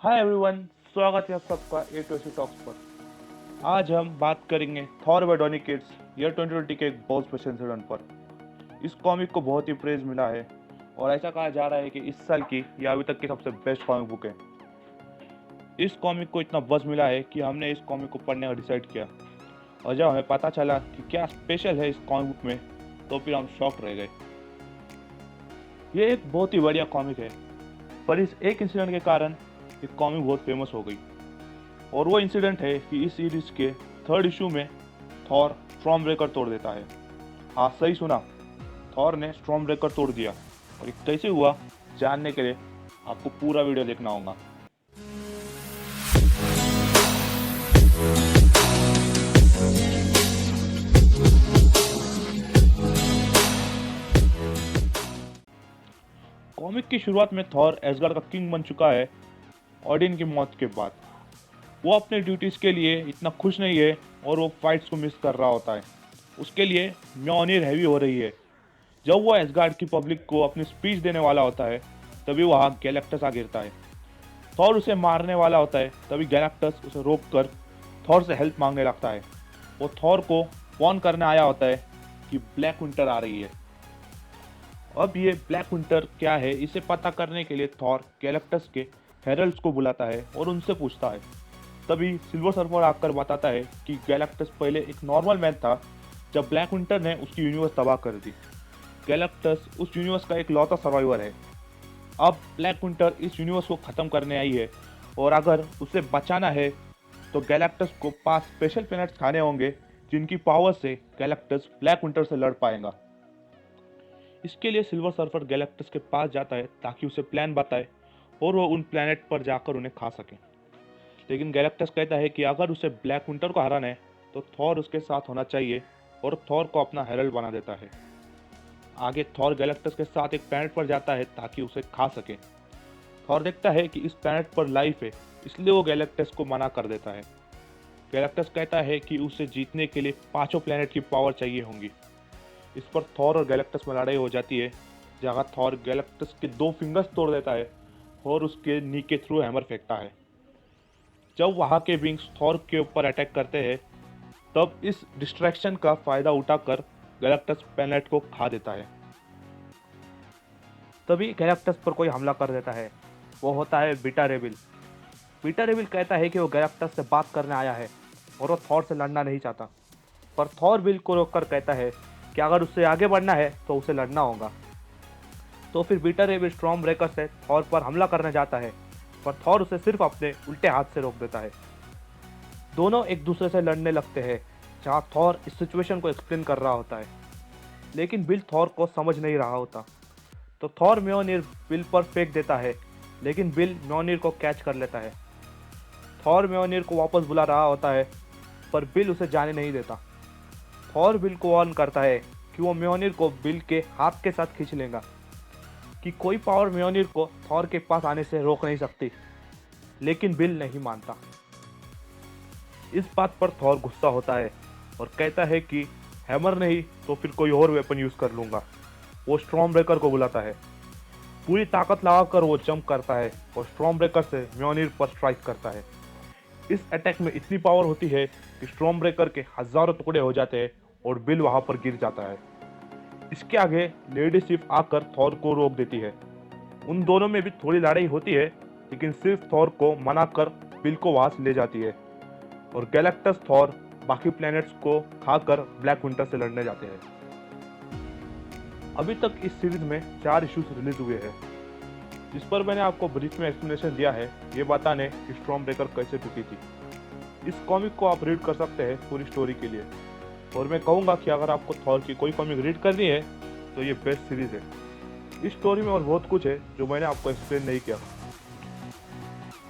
Hi everyone, स्वागत है आप सबका ए टू सी टॉक्स पर। आज हम बात करेंगे थॉर बाय डॉनी केट्स ईयर 2020 के एक बहुत स्पेशल इंसिडेंट पर। इस कॉमिक को बहुत ही प्रेज मिला है और ऐसा कहा जा रहा है कि इस साल की या अभी तक की सबसे बेस्ट कॉमिक बुक है। इस कॉमिक को इतना बज़ मिला है कि हमने इस कॉमिक को पढ़ने का डिसाइड किया और जब हमें पता चला कि क्या स्पेशल है इस कॉमिक बुक में तो फिर हम शॉक रह गए। ये एक बहुत ही बढ़िया कॉमिक है, पर इस एक इंसिडेंट के कारण ये कॉमिक बहुत फेमस हो गई। और वो इंसिडेंट है कि इस सीरीज के 3rd इशू में थॉर स्टॉर्म ब्रेकर तोड़ देता है। हाँ, सही सुना, थॉर ने स्टॉर्म ब्रेकर तोड़ दिया। और ये कैसे हुआ जानने के लिए आपको पूरा वीडियो देखना होगा। कॉमिक की शुरुआत में थॉर एसगार्ड का किंग बन चुका है ओडिन की मौत के बाद। वो अपने ड्यूटीज के लिए इतना खुश नहीं है और वो फाइट्स को मिस कर रहा होता है। उसके लिए म्योनिर हैवी हो रही है। जब वो एसगार्ड की पब्लिक को अपनी स्पीच देने वाला होता है तभी वहाँ गैलेक्टस आ गिरता है। थॉर उसे मारने वाला होता है, तभी गैलेक्टस उसे रोक कर थॉर से हेल्प मांगने लगता है। वो थॉर को वार्न करने आया होता है कि ब्लैक विंटर आ रही है। अब ये ब्लैक विंटर क्या है इसे पता करने के लिए थॉर गैलेक्टस के हेरल्ड्स को बुलाता है और उनसे पूछता है। तभी सिल्वर सर्फर आकर बताता है कि गैलेक्टस पहले एक नॉर्मल मैन था जब ब्लैक विंटर ने उसकी यूनिवर्स तबाह कर दी। गैलेक्टस उस यूनिवर्स का एक लौता सर्वाइवर है। अब ब्लैक विंटर इस यूनिवर्स को ख़त्म करने आई है और अगर उसे बचाना है तो गैलेक्टस को 5 स्पेशल प्लैनेट्स खाने होंगे जिनकी पावर से गैलेक्टस ब्लैक विंटर से लड़ पाएगा। इसके लिए सिल्वर सर्फर गैलेक्टस के पास जाता है ताकि उसे प्लान बताए और वो उन प्लैनेट पर जाकर उन्हें खा सके। लेकिन गैलेक्टस कहता है कि अगर उसे ब्लैक विंटर को हराना है तो थॉर उसके साथ होना चाहिए और थॉर को अपना हेरल्ड बना देता है। आगे थॉर गैलेक्टस के साथ एक प्लैनेट पर जाता है ताकि उसे खा सके। थॉर देखता है कि इस प्लैनेट पर लाइफ है, इसलिए वो गैलेक्टस को मना कर देता है। गैलेक्टस कहता है कि उसे जीतने के लिए 5 प्लैनेट की पावर चाहिए होंगी। इस पर थॉर और गैलेक्टस में लड़ाई हो जाती है, जहाँ थॉर गैलेक्टस के 2 फिंगर्स तोड़ देता है और उसके नी के थ्रू हैमर फेंकता है। जब वहाँ के विंग्स थॉर के ऊपर अटैक करते हैं तब इस डिस्ट्रैक्शन का फायदा उठाकर गैलेक्टस प्लैनेट को खा देता है। तभी गैलेक्टस पर कोई हमला कर देता है। वो होता है बीटा रेबिल। बीटा रेबिल कहता है कि वो गैलेक्टस से बात करने आया है और वो थॉर से लड़ना नहीं चाहता, पर थॉर बिल को रोककर कहता है कि अगर उससे आगे बढ़ना है तो उसे लड़ना होगा। तो फिर बीटा रेबिल स्टॉर्म ब्रेकर से थॉर पर हमला करने जाता है, पर थॉर उसे सिर्फ अपने उल्टे हाथ से रोक देता है। दोनों एक दूसरे से लड़ने लगते हैं, जहाँ थॉर इस सिचुएशन को एक्सप्लेन कर रहा होता है, लेकिन बिल थॉर को समझ नहीं रहा होता। तो थॉर म्योनिर बिल पर फेंक देता है, लेकिन बिल म्योनिर को कैच कर लेता है। थॉर म्योनिर को वापस बुला रहा होता है, पर बिल उसे जाने नहीं देता। थॉर बिल को वार्न करता है कि वो म्योनिर को बिल के हाथ के साथ खींच लेगा, कि कोई पावर म्योनिर को थॉर के पास आने से रोक नहीं सकती, लेकिन बिल नहीं मानता। इस बात पर थॉर गुस्सा होता है और कहता है कि हैमर नहीं तो फिर कोई और वेपन यूज कर लूंगा। वो स्टॉर्म ब्रेकर को बुलाता है। पूरी ताकत लगाकर वो जंप करता है और स्टॉर्म ब्रेकर से म्योनिर पर स्ट्राइक करता है। इस अटैक में इतनी पावर होती है कि स्टॉर्म ब्रेकर के हजारों टुकड़े हो जाते हैं और बिल वहां पर गिर जाता है। इसके आगे लेडी सिफ आकर थॉर को रोक देती है। उन दोनों में भी थोड़ी लड़ाई होती है, लेकिन सिर्फ थॉर को मना कर बिल को वहां से ले जाती है और गैलेक्टस थॉर बाकी प्लैनेट्स को खाकर ब्लैक विंटर से लड़ने जाते हैं। अभी तक इस सीरीज में 4 इश्यूज रिलीज हुए हैं, जिस पर मैंने आपको ब्रीफ में एक्सप्लेनेशन दिया है ये बताने कि स्टॉर्म ब्रेकर कैसे टूटी थी। इस कॉमिक को आप रीड कर सकते हैं पूरी स्टोरी के लिए, और मैं कहूँगा कि अगर आपको थॉर की कोई कॉमिक रीड करनी है तो ये बेस्ट सीरीज है। इस स्टोरी में और बहुत कुछ है जो मैंने आपको एक्सप्लेन नहीं किया।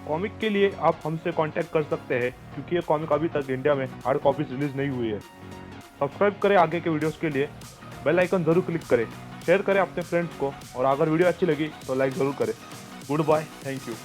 कॉमिक के लिए आप हमसे कांटेक्ट कर सकते हैं, क्योंकि ये कॉमिक अभी तक इंडिया में हार्ड कॉपीज रिलीज नहीं हुई है। सब्सक्राइब करें आगे के वीडियोस के लिए, बेल आइकन जरूर क्लिक करें, शेयर करें अपने फ्रेंड्स को, और अगर वीडियो अच्छी लगी तो लाइक ज़रूर करें। Goodbye, thank you.